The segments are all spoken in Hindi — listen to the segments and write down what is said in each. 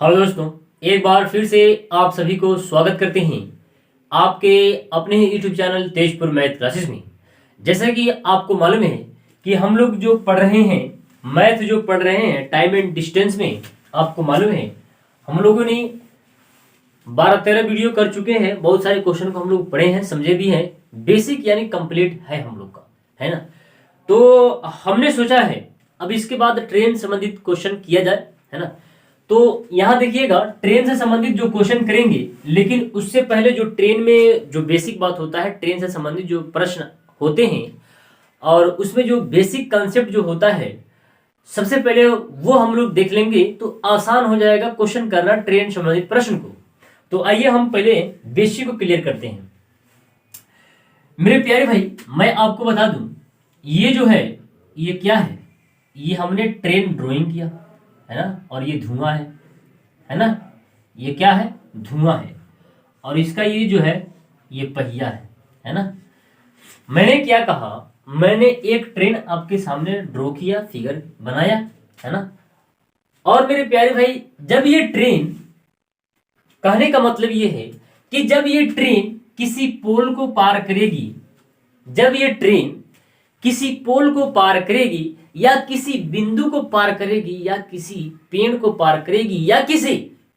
हेलो दोस्तों, एक बार फिर से आप सभी को स्वागत करते हैं आपके अपने ही YouTube channel Tezpur math classes में। जैसा कि आपको मालूम है कि हम लोग जो पढ़ रहे हैं मैथ जो पढ़ रहे हैं टाइम एंड डिस्टेंस में, आपको मालूम है हम लोगों ने 12-13 वीडियो कर चुके हैं। बहुत सारे क्वेश्चन को हम लोग पढ़े हैं, समझे भी हैं। बेसिक यानी कंप्लीट है हम लोग का, है ना। तो हमने सोचा है अब इसके बाद ट्रेन संबंधित क्वेश्चन किया जाए, है ना। तो यहां देखिएगा, ट्रेन से संबंधित जो क्वेश्चन करेंगे, लेकिन उससे पहले जो ट्रेन में जो बेसिक बात होता है, ट्रेन से संबंधित जो प्रश्न होते हैं और उसमें जो बेसिक कंसेप्ट जो होता है, सबसे पहले वो हम लोग देख लेंगे तो आसान हो जाएगा क्वेश्चन करना ट्रेन संबंधित प्रश्न को। तो आइए हम पहले बेसिक को क्लियर करते हैं। मेरे प्यारे भाई, मैं आपको बता दूं, ये जो है ये क्या है, ये हमने ट्रेन ड्राइंग किया है ना, और ये धुआं है ना। ये क्या है? धुआं है। और इसका ये जो है ये पहिया है ना। मैंने क्या कहा, मैंने एक ट्रेन आपके सामने ड्रॉ किया, फिगर बनाया, है ना। और मेरे प्यारे भाई, जब ये ट्रेन, कहने का मतलब ये है कि जब ये ट्रेन किसी पोल को पार करेगी, जब ये ट्रेन किसी पोल को पार करेगी या किसी बिंदु को पार करेगी या किसी पेड़ को पार करेगी या किसी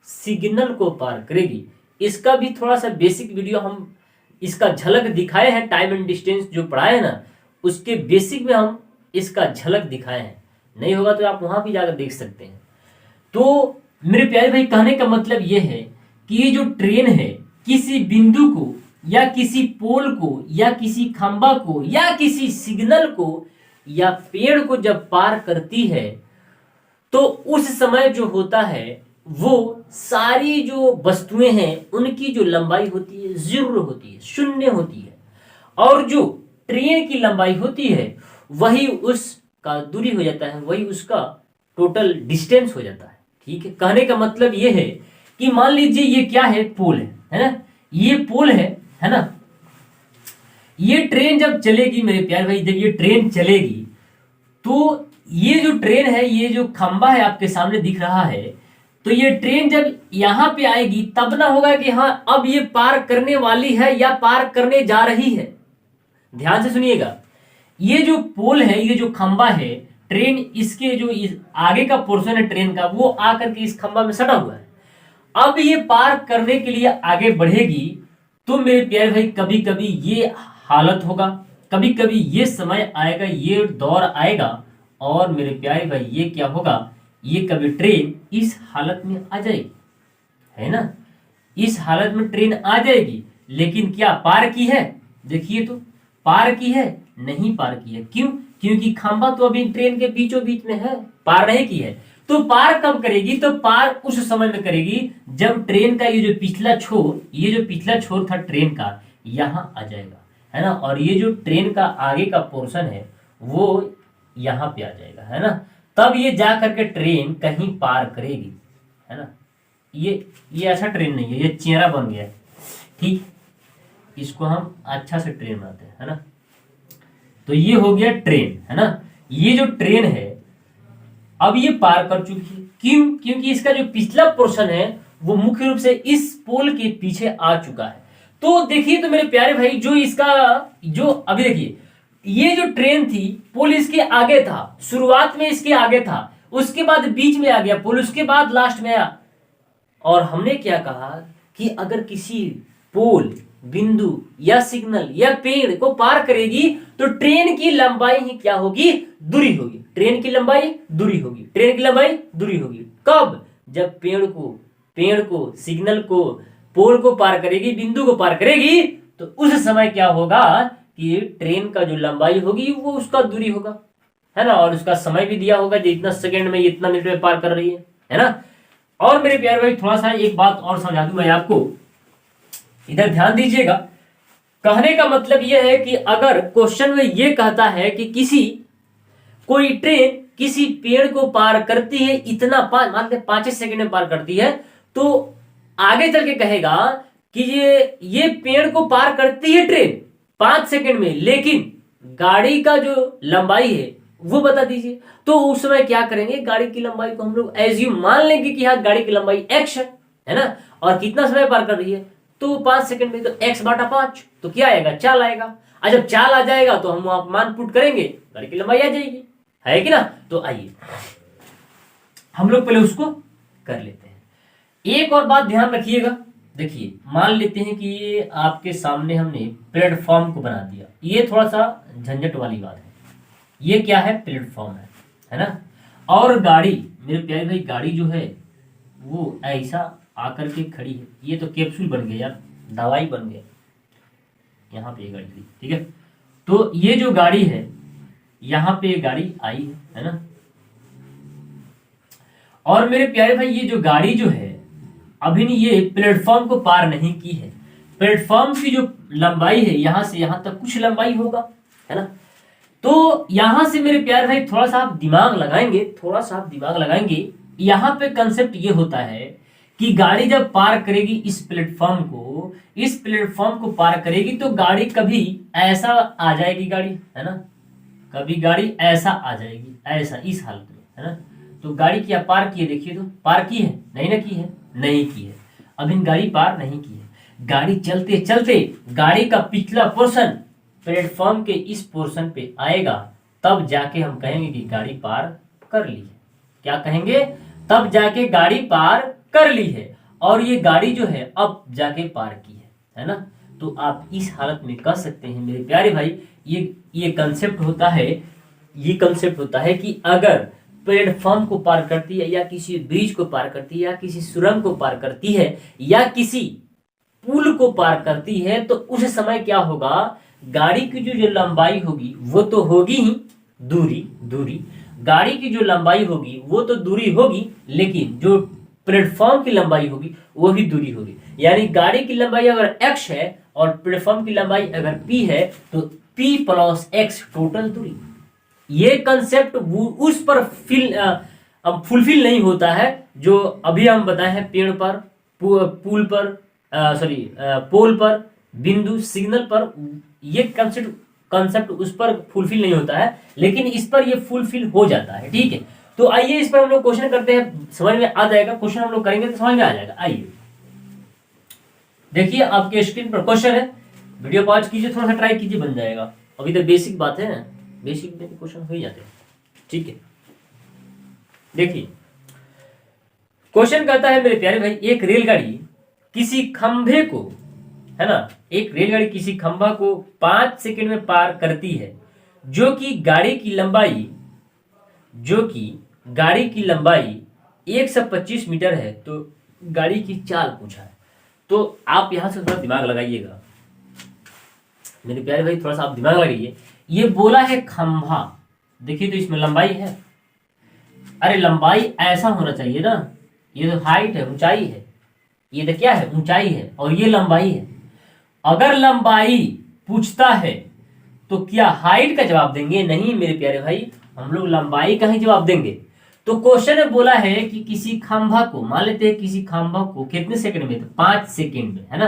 सिग्नल को पार करेगी, इसका भी थोड़ा सा बेसिक वीडियो हम इसका झलक दिखाए हैं। टाइम एंड डिस्टेंस जो पढ़ाए हैं ना, उसके बेसिक में हम इसका झलक दिखाए हैं। नहीं होगा तो आप वहां भी जाकर देख सकते हैं। तो मेरे प्यारे भाई, कहने का मतलब यह है कि ये जो ट्रेन है किसी बिंदु को या किसी पोल को या किसी खंबा को या किसी सिग्नल को या पेड़ को जब पार करती है, तो उस समय जो होता है वो सारी जो वस्तुएं हैं उनकी जो लंबाई होती है जीरो होती है, शून्य होती है। और जो ट्रेन की लंबाई होती है वही उसका दूरी हो जाता है, वही उसका टोटल डिस्टेंस हो जाता है। ठीक है, कहने का मतलब ये है कि मान लीजिए ये क्या है, पोल है ना। ये पोल है ना। ये ट्रेन जब चलेगी मेरे प्यारे भाई, जब ये ट्रेन चलेगी तो ये जो ट्रेन है, ये जो खंबा है आपके सामने दिख रहा है, तो ये ट्रेन जब यहां पे आएगी तब ना होगा कि हाँ अब ये पार करने वाली है या पार करने जा रही है। ध्यान से सुनिएगा, ये जो पोल है, ये जो खंबा है, ट्रेन इसके जो आगे का पोर्शन है ट्रेन का, वो आकर के इस खंबा में सटा हुआ है। अब ये पार करने के लिए आगे बढ़ेगी तो मेरे प्यारे भाई कभी कभी ये हालत होगा, कभी कभी ये समय आएगा, ये दौर आएगा, और मेरे प्यारे भाई ये क्या होगा, ये कभी ट्रेन इस हालत में आ जाएगी, है ना। इस हालत में ट्रेन आ जाएगी, लेकिन क्या पार की है? देखिए तो पार की है? नहीं पार की है। क्यों? क्योंकि खंबा तो अभी ट्रेन के बीचों बीच में है, पार नहीं की है। तो पार कब करेगी? तो पार उस समय में करेगी जब ट्रेन का ये जो पिछला छोर, ये जो पिछला छोर था ट्रेन का, यहां आ जाएगा, है ना। और ये जो ट्रेन का आगे का पोर्शन है वो यहां पे आ जाएगा, है ना। तब ये जा करके ट्रेन कहीं पार करेगी, है ना। ये अच्छा ट्रेन नहीं है, ये चेहरा बन गया है। ठीक, इसको हम अच्छा से ट्रेन बनाते हैं, है ना। तो ये हो गया ट्रेन, है ना। ये जो ट्रेन है अब ये पार कर चुकी है। क्यों? क्योंकि इसका जो पिछला पोर्शन है वो मुख्य रूप से इस पोल के पीछे आ चुका है। तो देखिए तो मेरे प्यारे भाई, जो इसका जो अभी देखिए, ये जो ट्रेन थी, पोल इसके आगे था, शुरुआत में इसके आगे था, उसके बाद बीच में आ गया पोल, उसके बाद लास्ट में आया। और हमने क्या कहा कि अगर किसी पोल, बिंदु या सिग्नल या पेड़ को पार करेगी तो ट्रेन की लंबाई ही क्या होगी? दूरी होगी। ट्रेन की लंबाई दूरी होगी, ट्रेन की लंबाई दूरी होगी। कब? जब पेड़ को सिग्नल को, पोल को पार करेगी, बिंदु को पार करेगी, तो उस समय क्या होगा कि ट्रेन का जो लंबाई होगी वो उसका दूरी होगा, है ना। और उसका समय भी दिया होगा, इतना सेकंड में, इतना मिनट में पार कर रही है ना। और मेरे प्यारे भाई, थोड़ा सा एक बात और समझा दूं मैं आपको, इधर ध्यान दीजिएगा। कहने का मतलब यह है कि अगर क्वेश्चन में यह कहता है कि कोई ट्रेन किसी पेड़ को पार करती है इतना, मान लो 5 सेकंड में पार करती है, तो आगे चल के कहेगा कि ये पेड़ को पार करती है ट्रेन 5 सेकंड में, लेकिन गाड़ी का जो लंबाई है वो बता दीजिए। तो उस समय क्या करेंगे, गाड़ी की लंबाई को हम लोग एज्यूम मान लेंगे कि हाँ गाड़ी की लंबाई x है ना, और कितना समय पार कर रही है, तो 5 सेकंड में, तो x/5, तो क्या आएगा, चाल आएगा। और जब चाल आ जाएगा तो हम वहां मान पुट करेंगे, गाड़ी की लंबाई आ जाएगी, है कि ना। तो आइए हम लोग पहले उसको कर लेते हैं। एक और बात ध्यान रखिएगा, देखिए मान लेते हैं कि ये आपके सामने हमने प्लेटफॉर्म को बना दिया, ये थोड़ा सा झंझट वाली बात है। ये क्या है, प्लेटफॉर्म है ना। और गाड़ी, मेरे प्यारे भाई, गाड़ी जो है वो ऐसा आकर के खड़ी है, ये तो कैप्सूल बन गया यार, दवाई बन गया, यहाँ पे ये गाड़ी थी, ठीक है। तो ये जो गाड़ी है, यहाँ पे ये गाड़ी आई है ना। और मेरे प्यारे भाई ये जो गाड़ी जो है अभी नहीं, ये प्लेटफॉर्म को पार नहीं की है। प्लेटफॉर्म की जो लंबाई है यहां से यहां तक कुछ लंबाई होगा, है ना। तो यहां से मेरे प्यारे भाई थोड़ा सा आप दिमाग लगाएंगे, थोड़ा सा आप दिमाग लगाएंगे। यहां पे कंसेप्ट ये होता है कि गाड़ी जब पार करेगी इस प्लेटफॉर्म को, इस प्लेटफॉर्म को पार करेगी तो गाड़ी कभी ऐसा आ जाएगी, गाड़ी है ना, कभी गाड़ी ऐसा आ जाएगी, ऐसा इस हालत में, है ना। तो गाड़ी क्या पार की है, देखिए तो पार की है, नहीं ना की है, नहीं की है, अभी गाड़ी पार नहीं की है। गाड़ी चलते चलते गाड़ी का पिछला पोर्शन प्लेटफॉर्म के इस पोर्शन पे आएगा, तब जाके हम कहेंगे कि गाड़ी पार कर ली है। क्या कहेंगे, तब जाके गाड़ी पार कर ली है। और ये गाड़ी जो है अब जाके पार की है ना। तो आप इस हालत में कह सकते हैं मेरे प्यारे भाई, ये कंसेप्ट होता है, ये कंसेप्ट होता है कि अगर प्लेटफॉर्म को पार करती है, या किसी ब्रिज को पार करती है, या किसी सुरंग को पार करती है, या किसी पुल को पार करती है, तो उस समय क्या होगा, गाड़ी की जो लंबाई होगी वो तो होगी ही दूरी, गाड़ी की जो लंबाई होगी वो तो दूरी होगी, लेकिन जो प्लेटफॉर्म की लंबाई होगी वो भी दूरी होगी। यानी गाड़ी की लंबाई अगर x है और प्लेटफॉर्म की लंबाई अगर p है, तो p + x टोटल दूरी। ये कंसेप्ट उस पर फुलफिल नहीं होता है जो अभी हम बताए हैं, पेड़ पर, पुल पर, पोल पर, बिंदु सिग्नल पर, ये कंसेप्ट उस पर फुलफिल नहीं होता है, लेकिन इस पर ये फुलफिल हो जाता है, ठीक है। तो आइए इस पर हम लोग क्वेश्चन करते हैं, समझ में आ जाएगा, क्वेश्चन हम लोग करेंगे तो समझ में आ जाएगा। आइए देखिए आपके स्क्रीन पर क्वेश्चन है, वीडियो पॉज कीजिए, थोड़ा सा ट्राई कीजिए, बन जाएगा। अभी तो बेसिक बात है ना, बेसिक में क्वेश्चन हो ही जाते हैं, ठीक है। देखिए क्वेश्चन कहता है मेरे प्यारे भाई, एक रेलगाड़ी किसी खंभे को, है ना, एक रेलगाड़ी किसी खंभा को 5 सेकंड में पार करती है, जो कि गाड़ी की लंबाई 125 मीटर है। तो गाड़ी की चाल पूछा है। तो आप यहां से थोड़ा दिमाग लगाइएगा मेरे प्यारे भाई, थोड़ा सा आप दिमाग लगाइए। ये बोला है खंभा, देखिए तो इसमें लंबाई है, अरे लंबाई ऐसा होना चाहिए ना, ये तो हाइट है, ऊंचाई है, ये तो क्या है, ऊंचाई है, और ये लंबाई है। अगर लंबाई पूछता है तो क्या हाइट का जवाब देंगे? नहीं मेरे प्यारे भाई, हम लोग लंबाई का ही जवाब देंगे। तो क्वेश्चन में बोला है कि किसी खंभा को, मान लेते हैं किसी खंभा को कितने सेकंड में, तो 5 सेकंड में, है ना,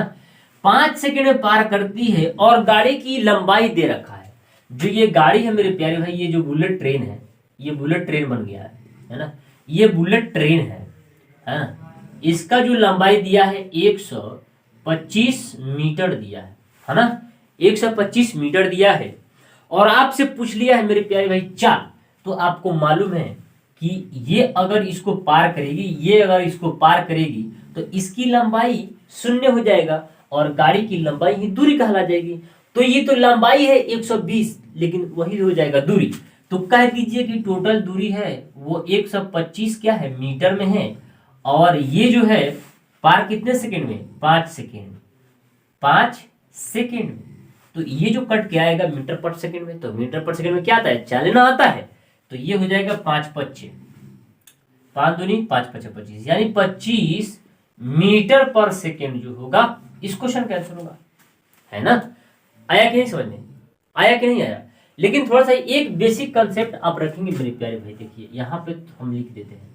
5 सेकंड में पार करती है, और गाड़ी की लंबाई दे रखा है। जो ये गाड़ी है मेरे प्यारे भाई, ये जो बुलेट ट्रेन है, ये बुलेट ट्रेन बन गया है ना, ये बुलेट ट्रेन है ना, इसका जो लंबाई दिया है 125 मीटर दिया है ना, 125 मीटर दिया है। और आपसे पूछ लिया है मेरे प्यारे भाई चाल, तो आपको मालूम है कि ये अगर इसको पार करेगी, ये अगर इसको पार करेगी, तो इसकी लंबाई 0 हो जाएगा, और गाड़ी की लंबाई ही दूरी कहला जाएगी। तो ये तो लंबाई है 120, लेकिन वही हो जाएगा दूरी। तो कह दीजिए कि टोटल दूरी है वो 125 क्या है, मीटर में है, और ये जो है पार कितने सेकंड में, 5 सेकंड, 5 सेकंड में। तो ये जो कट के आएगा मीटर पर सेकंड में, तो मीटर पर सेकंड में क्या आता है, चलना आता है, तो ये हो जाएगा 5 × 5 = 5 दूनी 5 × 5 = 25, यानी 25 मीटर पर सेकंड जो होगा, इस क्वेश्चन का आंसर होगा, है ना। आया कि नहीं समझ में, आया कि नहीं आया? लेकिन थोड़ा सा एक बेसिक कंसेप्ट आप रखेंगे मेरे प्यारे भाई, देखिए यहाँ पे हम लिख देते हैं,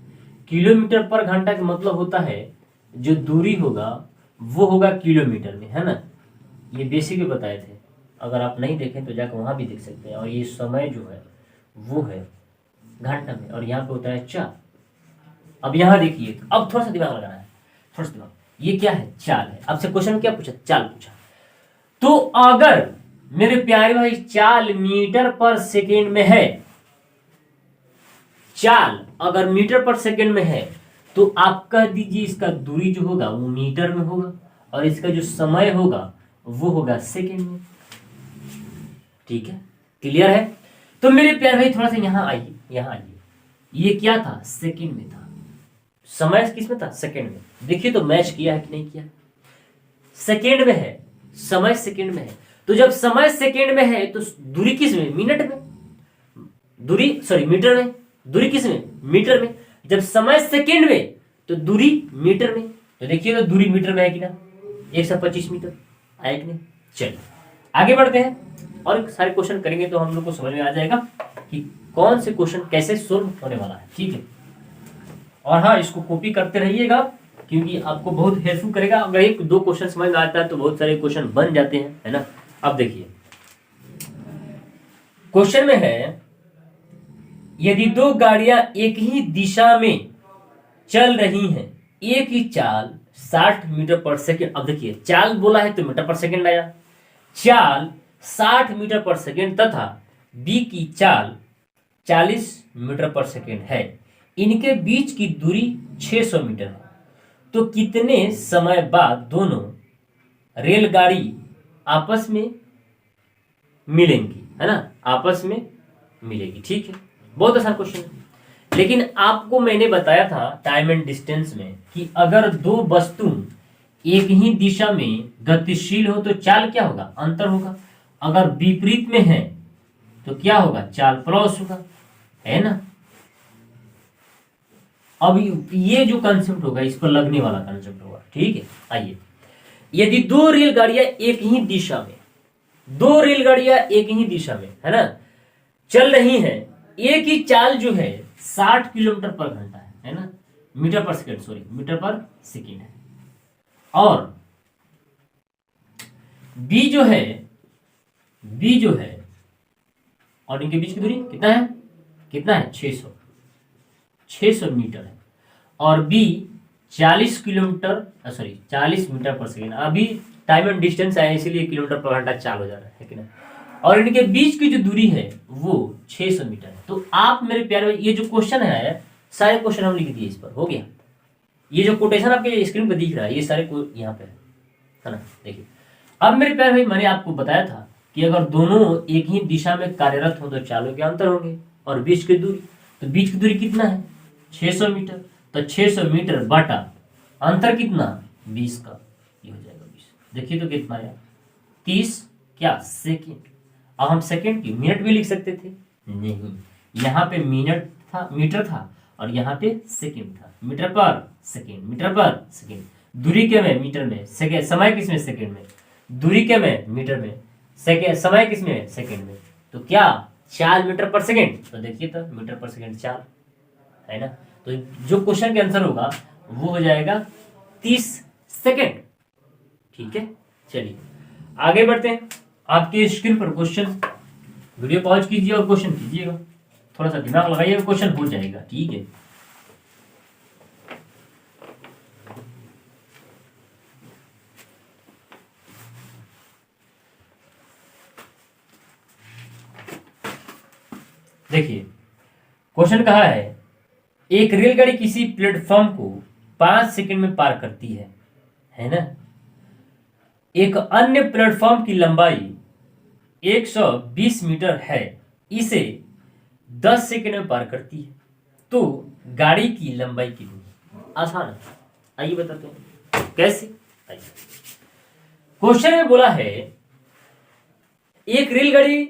किलोमीटर पर घंटा का मतलब होता है जो दूरी होगा वो होगा किलोमीटर में, है ना। ये बेसिक भी बताए थे, अगर आप नहीं देखें तो जाकर वहां भी देख सकते हैं। और ये समय जो है वो है घंटा में, और यहाँ पे होता है चाल। अब यहाँ देखिए, अब थोड़ा सा दिमाग लगाना है, थोड़ा सा दिमाग। ये क्या है? चाल है। आपसे क्वेश्चन में क्या पूछा? चाल पूछा। तो अगर मेरे प्यारे भाई चाल मीटर पर सेकेंड में है, चाल अगर मीटर पर सेकेंड में है, तो आप कह दीजिए इसका दूरी जो होगा वो मीटर में होगा, और इसका जो समय होगा वो होगा सेकेंड में। ठीक है, क्लियर है? तो मेरे प्यारे भाई थोड़ा सा यहां आइए, यहां आइए। ये क्या था? सेकेंड में था। समय किस में था? सेकेंड में। देखिए तो मैच किया है कि नहीं किया? सेकेंड में है, समय सेकेंड में है। तो जब समय सेकेंड में है तो दूरी किस में? मिनट में। दूरी सॉरी मीटर में। दूरी किस में? मीटर में। जब समय सेकेंड में तो दूरी मीटर में। तो देखिए तो दूरी मीटर में है कि ना? 125 मीटर आया कि नहीं? चलिए आगे बढ़ते हैं और सारे क्वेश्चन करेंगे तो हम लोग को समझ में आ जाएगा कि कौन से क्वेश्चन कैसे सोल्व होने वाला है। ठीक है, और हाँ, इसको कॉपी करते रहिएगा क्योंकि आपको बहुत हेल्पफुल करेगा। अगर एक दो क्वेश्चन समझ में आता है तो बहुत सारे क्वेश्चन बन जाते हैं, है ना? अब देखिए क्वेश्चन में है, यदि दो गाड़ियां एक ही दिशा में चल रही हैं, एक ही चाल 60 मीटर पर सेकेंड। अब देखिए चाल बोला है तो मीटर पर सेकेंड आया। चाल 60 मीटर पर सेकेंड तथा बी की चाल 40 मीटर पर सेकेंड है। इनके बीच की दूरी 600 मीटर है। तो कितने समय बाद दोनों रेलगाड़ी आपस में मिलेंगी, है ना? आपस में मिलेगी। ठीक है, बहुत आसान क्वेश्चन है। लेकिन आपको मैंने बताया था टाइम एंड डिस्टेंस में कि अगर दो वस्तु एक ही दिशा में गतिशील हो तो चाल क्या होगा? अंतर होगा। अगर विपरीत में है तो क्या होगा? चाल प्लस होगा, है ना? अब ये जो कंसेप्ट होगा इस पर लगने वाला कंसेप्ट होगा। ठीक है, आइए। यदि दो रेलगाड़ियां एक ही दिशा में, दो रेलगाड़ियां एक ही दिशा में, है ना, चल रही हैं, एक ही चाल जो है 60 किलोमीटर पर घंटा है ना? मीटर पर सेकेंड, सॉरी मीटर पर सेकेंड है। और बी जो है, बी जो है, और इनके बीच की दूरी कितना है? कितना है? 600 मीटर है। और बी 40 किलोमीटर, सॉरी 40 मीटर पर सेकेंड। अभी टाइम एंड डिस्टेंस है इसीलिए किलोमीटर पर घंटा चाल हो जा रहा है कि ना? और इनके बीच की जो दूरी है वो 600 मीटर है। तो आप मेरे प्यारे, ये जो क्वेश्चन है सारे क्वेश्चन हम लिख दिए, इस पर हो गया। ये जो कोटेशन आपके स्क्रीन पर दिख रहा है ये सारे यहाँ पे है ना? देखिए अब मेरे प्यारे भाई मैंने आपको बताया था कि अगर दोनों एक ही दिशा में कार्यरत हो तो चालों के अंतर होंगे, और बीच की दूरी, तो बीच की दूरी कितना है? 600 मीटर। तो 600 मीटर बटा अंतर कितना? 20 का, ये हो जाएगा 20। देखिए तो कितना आया? 30 क्या सेकेंड। अब हम सेकेंड की मिनट भी लिख सकते थे, नहीं, यहाँ पे मिनट था, मीटर था, और यहाँ पे सेकेंड था। मीटर पर सेकेंड, मीटर पर सेकेंड। दूरी के में मीटर में, सेकेंड समय किस में? सेकेंड में। दूरी के में मीटर में, सेकेंड समय किस में? सेकेंड में। तो क्या 4 मीटर पर सेकेंड? तो देखिए तो मीटर पर सेकेंड 4 है ना? तो जो क्वेश्चन के आंसर होगा वो हो जाएगा 30 सेकेंड। ठीक है, चलिए आगे बढ़ते हैं। आपके स्क्रीन पर क्वेश्चन, वीडियो पॉज कीजिए और क्वेश्चन कीजिएगा, थोड़ा सा दिमाग लगाइए, क्वेश्चन हो जाएगा। ठीक है, देखिए क्वेश्चन कहा है, एक रेलगाड़ी किसी प्लेटफॉर्म को 5 सेकंड में पार करती है ना? एक अन्य प्लेटफॉर्म की लंबाई 120 मीटर है, इसे 10 सेकंड में पार करती है, तो गाड़ी की लंबाई कितनी? आसान है, आइए बताते हैं कैसे। आइए, क्वेश्चन में बोला है एक रेलगाड़ी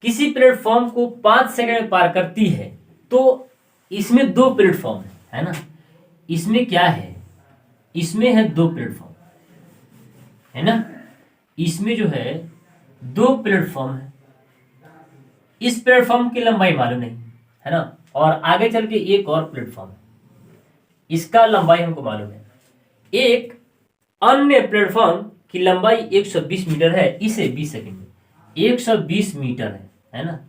किसी प्लेटफॉर्म को 5 सेकंड में पार करती है, तो इसमें 2 प्लेटफॉर्म है ना? इसमें क्या है? इसमें है 2 प्लेटफॉर्म, है ना? इसमें जो है 2 प्लेटफॉर्म है। इस प्लेटफॉर्म की लंबाई मालूम नहीं, है ना? और आगे चल के एक और प्लेटफॉर्म है, इसका लंबाई हमको मालूम है। एक अन्य प्लेटफॉर्म की लंबाई 120 मीटर है, इसे 20 सेकंड में 120 मीटर है ना?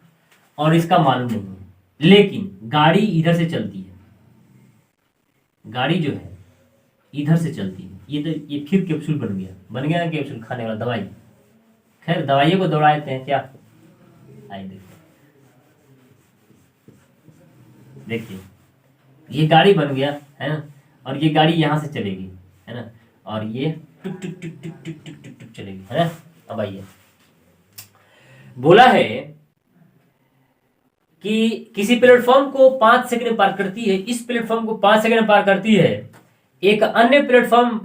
और इसका मालूम नहीं है, लेकिन गाड़ी इधर से चलती है, गाड़ी जो है इधर से चलती है। ये तो ये फिर कैप्सूल बन गया ना कैप्सूल खाने वाला दवाई। खैर दवाइयों को दौड़ाते हैं क्या। आइए देखिए ये गाड़ी बन गया है ना, और ये गाड़ी यहाँ से चलेगी है ना, और ये टुक टुक टुक टुक टुक टुक टुक टुक चलेगी है ना। अब आइए, बोला है कि किसी प्लेटफॉर्म को 5 सेकंड में पार करती है, इस प्लेटफॉर्म को 5 सेकंड में पार करती है। एक अन्य प्लेटफॉर्म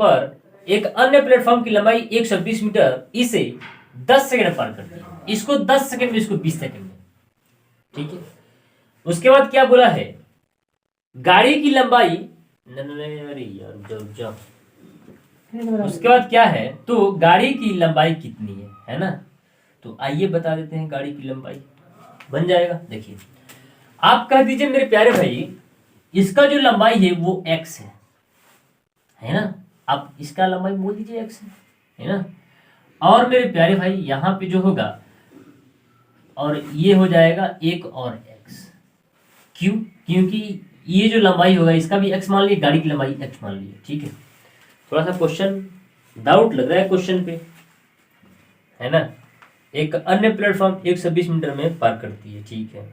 की लंबाई 120 मीटर इसे 10 सेकंड में पार करती है। इसको 10 सेकंड में, इसको 20 सेकंड में, ठीक है। उसके बाद क्या बोला है, गाड़ी की लंबाई, अरे यार उसके बाद क्या है, तो गाड़ी की लंबाई कितनी है ना। तो आइए बता देते हैं गाड़ी की लंबाई बन जाएगा। देखिए आप कह दीजिए मेरे प्यारे भाई, इसका जो लंबाई है वो x है ना। आप इसका लंबाई बोल दीजिए x है ना। और मेरे प्यारे भाई यहां पे जो होगा, और ये हो जाएगा एक और x। क्यों? क्योंकि ये जो लंबाई होगा इसका भी x मान लीजिए, गाड़ी की लंबाई x मान लीजिए, ठीक है। थोड़ा सा क्वेश्चन डाउट लग रहा है क्वेश्चन पे, है ना। एक अन्य प्लेटफॉर्म 120 मीटर में पार करती है, ठीक है।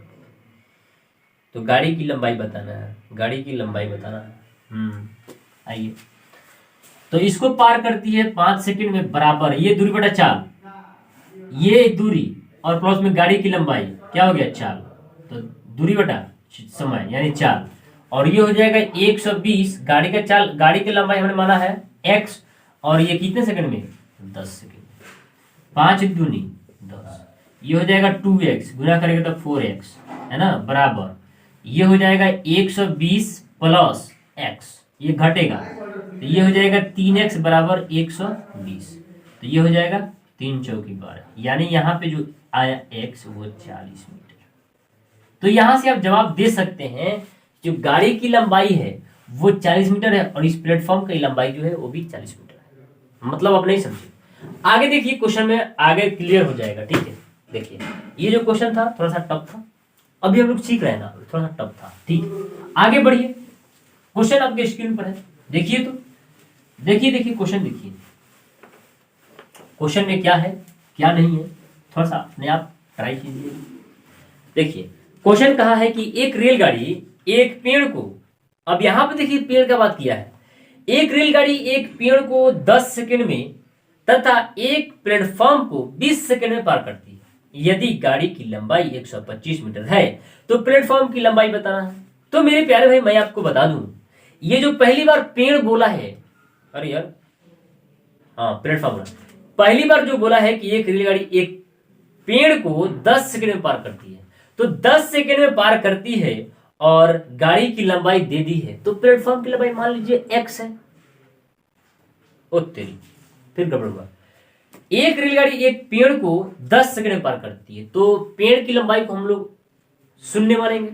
तो गाड़ी की लंबाई बताना है, गाड़ी की लंबाई बताना है। आइए, तो इसको पार करती है 5 सेकंड में, बराबर ये दूरी बटा चाल, ये दूरी और प्लस में गाड़ी की लंबाई क्या हो गया, चाल। तो दूरी बटा समय यानी चाल, और ये हो जाएगा 120। गाड़ी का चाल, गाड़ी की लंबाई हमने माना है x, और ये कितने सेकंड में, 10 सेकंड। 5 दूनी 10, ये हो जाएगा 2x, गुना करेंगे तो 4x है ना, बराबर ये हो जाएगा 120 प्लस x, ये घटेगा तो ये हो जाएगा 3x बराबर 120। तो ये हो जाएगा 3 चौकी 12, यानी यहाँ पे जो आया x वो 40 मीटर। तो यहां से आप जवाब दे सकते हैं, जो गाड़ी की लंबाई है वो 40 मीटर है, और इस प्लेटफॉर्म की लंबाई जो है वो भी 40 मीटर है। मतलब आप नहीं समझे, आगे देखिए क्वेश्चन में आगे क्लियर हो जाएगा, ठीक है। देखिए ये जो क्वेश्चन था थोड़ा सा टफ था, अभी हम लोग सीख रहे हैं ना, थोड़ा सा टफ था, ठीक। आगे बढ़िए, क्वेश्चन आपके स्क्रीन पर है, देखिए। तो देखिए क्वेश्चन देखिए, क्वेश्चन में क्या है क्या नहीं है, थोड़ा सा अपने आप ट्राई कीजिए। देखिए क्वेश्चन कहा है कि एक रेलगाड़ी एक पेड़ को, अब यहां पे देखिए पेड़ का बात किया है, एक रेलगाड़ी एक पेड़ को 10 सेकंड में तथा एक प्लेटफॉर्म को 20 सेकंड में पार करती है। यदि गाड़ी की लंबाई 125 मीटर है तो प्लेटफॉर्म की लंबाई बताना है। तो मेरे प्यारे भाई मैं आपको बता दूं, ये जो पहली बार पेड़ बोला है, अरे यार हाँ प्लेटफॉर्म बोला, पहली बार जो बोला है कि एक रेलगाड़ी एक पेड़ को 10 सेकंड में पार करती है, तो 10 सेकंड में पार करती है और गाड़ी की लंबाई दे दी है, तो प्लेटफॉर्म की लंबाई मान लीजिए x है। ओ तेरी, फिर गड़बड़ हुआ। एक रेलगाड़ी एक पेड़ को 10 सेकंड में पार करती है, तो पेड़ की लंबाई को हम लोग शून्य मानेंगे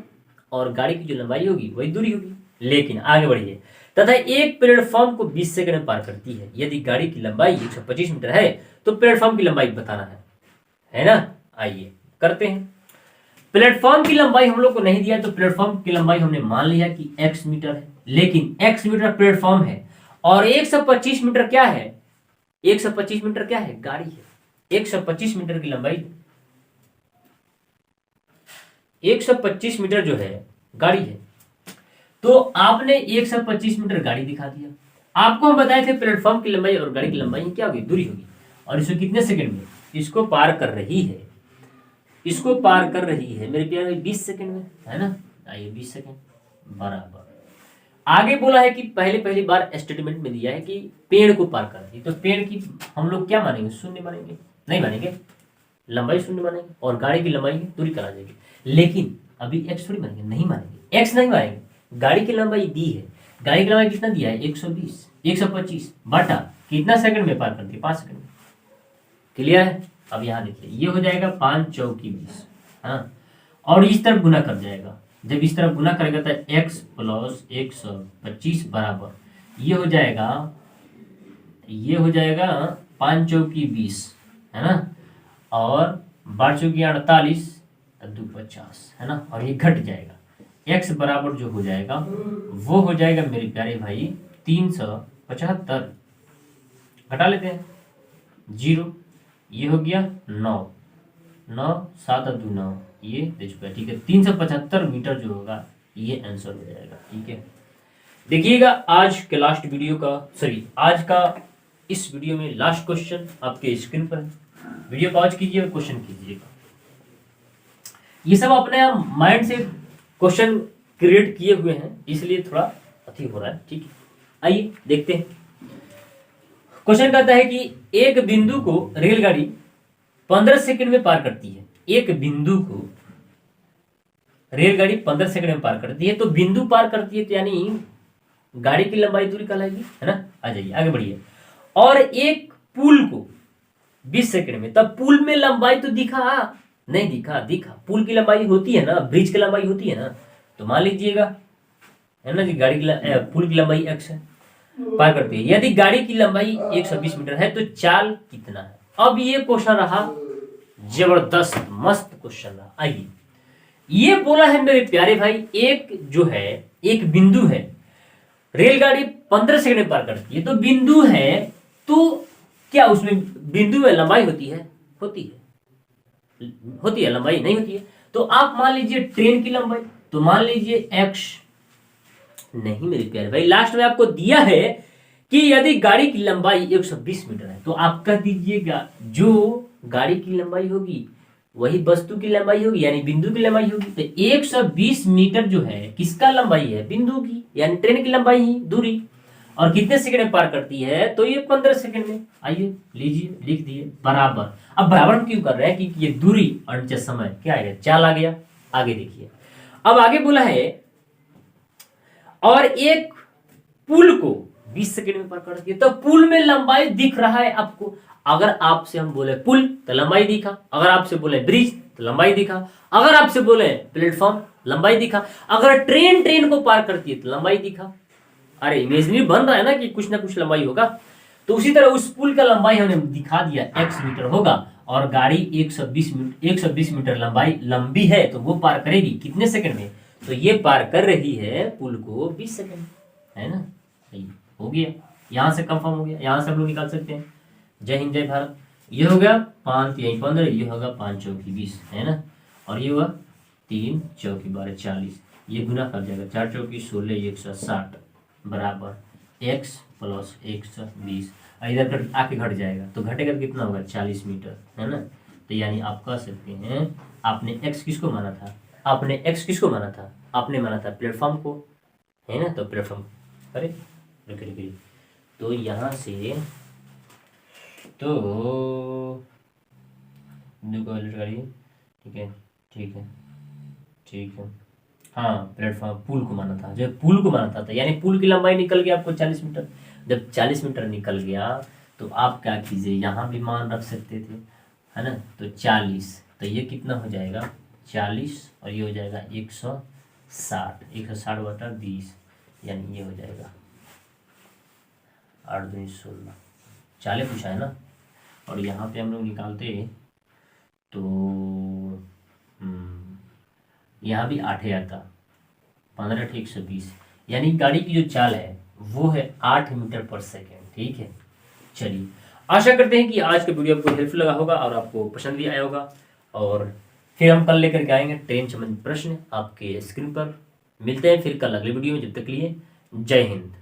और गाड़ी की जो लंबाई होगी वही दूरी होगी। लेकिन आगे बढ़िए, तथा एक प्लेटफॉर्म को 20 सेकंड में पार करती है। यदि गाड़ी की लंबाई 125 मीटर है तो प्लेटफॉर्म की लंबाई बताना है ना। आइए करते हैं। प्लेटफॉर्म की लंबाई हम लोग को नहीं दिया, तो प्लेटफॉर्म की लंबाई हमने मान लिया कि x मीटर है, लेकिन x मीटर प्लेटफॉर्म है और 125 मीटर क्या है, 125 मीटर क्या है, गाड़ी है। 125 मीटर की लंबाई, 125 मीटर जो है गाड़ी है, तो आपने 125 मीटर गाड़ी दिखा दिया। आपको हम बताए थे प्लेटफॉर्म की लंबाई और गाड़ी की लंबाई क्या होगी, दूरी होगी, और इसको कितने सेकंड में इसको पार कर रही है, इसको पार कर रही है मेरे प्यारे 20 सेकंड में, है ना। आइए 20 सेकंड बराबर, आगे बोला है कि पहली बार स्टेटमेंट में दिया है कि पेड़ को पार कर रही, तो पेड़ की हम लोग क्या मानेंगे, शून्य मानेंगे, नहीं मानेंगे, लंबाई शून्य मानेंगे और गाड़ी की लंबाई दूरी करा जाएगी। लेकिन अभी एक्स थोड़ी मानेंगे, नहीं मानेंगे, एक्स नहीं मानेंगे, गाड़ी की लंबाई दी है, गाड़ी की लंबाई कितना दिया है 120, 125 बटा कितना सेकंड में पार करती है, 5 सेकंड में। क्लियर है। अब यहाँ देखिए ये हो जाएगा 5 चौकी 20, हाँ, और इस तरफ गुना कर जाएगा, जब इस तरफ गुना करेगा तो x प्लस 125 बराबर ये हो जाएगा 5 चौकी 20, है ना, और 12 चौकी 48, 2 50 है ना, और ये घट जाएगा। x बराबर जो हो जाएगा वो हो जाएगा मेरे प्यारे भाई 375। घटा लेते हैं 0, ये हो गया 9, 9 7 2 9, ये दे चुका है। ठीक है, 375 मीटर जो होगा ये आंसर हो जाएगा। ठीक है, देखिएगा आज के लास्ट वीडियो का, सॉरी आज का इस वीडियो में लास्ट क्वेश्चन आपके स्क्रीन पर है। वीडियो पॉज कीजिए और क्वेश्चन कीजिएगा। ये सब अपने माइंड से क्वेश्चन क्रिएट किए हुए हैं, इसलिए थोड़ा अति हो रहा है। ठीक है, आइए देखते हैं। क्वेश्चन कहता है कि एक बिंदु को रेलगाड़ी 15 सेकंड में पार करती है। एक बिंदु को रेलगाड़ी 15 सेकंड में पार करती है, तो बिंदु पार करती है तो यानी गाड़ी की लंबाई दूरी कहलाएगी, है ना। आ जाइए आगे बढ़िए। और एक पुल को 20 सेकंड में, तब पुल में लंबाई तो दिखा नहीं, दिखा पुल की लंबाई होती है ना, ब्रिज की लंबाई होती है ना। तो मान लीजिएगा है ना कि गाड़ी की पुल की लंबाई x है, पार करती है। यदि गाड़ी की लंबाई 120 मीटर है तो चाल कितना है। अब ये क्वेश्चन रहा जबरदस्त मस्त क्वेश्चन रहा। आइए, ये बोला है मेरे प्यारे भाई, एक जो है एक बिंदु है, रेलगाड़ी 15 सेकंड में पार करती है, तो बिंदु है तो क्या उसमें बिंदु में लंबाई होती है? होती है लंबाई नहीं होती है। तो आप मान लीजिए ट्रेन की लंबाई, तो मान लीजिए x, नहीं मेरे प्यारे भाई, लास्ट में आपको दिया है कि यदि गाड़ी की लंबाई 120 मीटर है तो आप कह दीजिएगा जो गाड़ी की लंबाई होगी वही वस्तु की लंबाई होगी, यानी बिंदु की लंबाई होगी। तो 120 मीटर जो है किसका लंबाई है? बिंदु की, यानी ट्रेन की लंबाई ही दूरी। और कितने सेकंड में पार करती है? तो ये 15 सेकंड में। आइए लीजिए, लिख दिए बराबर। अब बराबर क्यों कर रहे हैं? क्योंकि ये दूरी और नीचे समय क्या आएगा? चाल आ गया। आगे देखिए, अब आगे बोला है और एक पुल को 20 सेकंड में पार करती है, तो पुल में लंबाई दिख रहा है आपको। अगर आपसे हम बोले पुल तो लंबाई दिखा, अगर आपसे बोले ब्रिज तो लंबाई दिखा, अगर आपसे बोले प्लेटफॉर्म लंबाई दिखा, अगर ट्रेन को पार करती है तो लंबाई दिखा। अरे इमेजिनरी बन रहा है ना कि कुछ ना कुछ लंबाई होगा। तो उसी तरह उस पुल का लंबाई हमने दिखा दिया x मीटर होगा, और गाड़ी 120 मीटर लंबी है, तो वो पार करेगी कितने सेकंड में? तो ये पार कर रही है पुल को 20 सेकंड, है ना। हो गया, यहां से कंफर्म हो गया, यहां से हम लोग निकाल सकते हैं। जय हिंद जय भारत। ये हो गया 5 यही 15, ये होगा 5 चौकी 20, है ना। और ये हुआ 3 चौकी 12 40, ये गुना कर जाएगा 4 चौकी 16 160 बराबर x प्लस 120। इधर आके घट जाएगा तो घटेगा कितना होगा? 40 मीटर, है ना। तो यानी आप कह सकते हैं आपने x किसको माना था? आपने माना था प्लेटफॉर्म को, है ना। तो प्लेटफॉर्म, अरे रुकिए, तो यहाँ से तो ठीक है, हाँ प्लेटफॉर्म पुल को माना था, जब पुल को माना था तो यानी पुल की लंबाई निकल गया आपको 40 मीटर। जब 40 मीटर निकल गया तो आप क्या कीजिए, यहाँ भी मान रख सकते थे, है ना। तो 40, तो ये कितना हो जाएगा? 40, और ये हो जाएगा 160 बटा 20, यानी ये हो जाएगा 8 दूनी 16, 40 पूछा है ना। और यहाँ पे हम लोग निकालते तो यहाँ भी 8 आता, 15 ठीक 120, यानी गाड़ी की जो चाल है वो है 8 मीटर पर सेकेंड। ठीक है, चलिए आशा करते हैं कि आज का वीडियो आपको हेल्पफुल लगा होगा और आपको पसंद भी आया होगा। और फिर हम कल लेकर के आएंगे ट्रेन संबंधित प्रश्न आपके स्क्रीन पर। मिलते हैं फिर कल अगले वीडियो में, जब तक के लिए जय हिंद।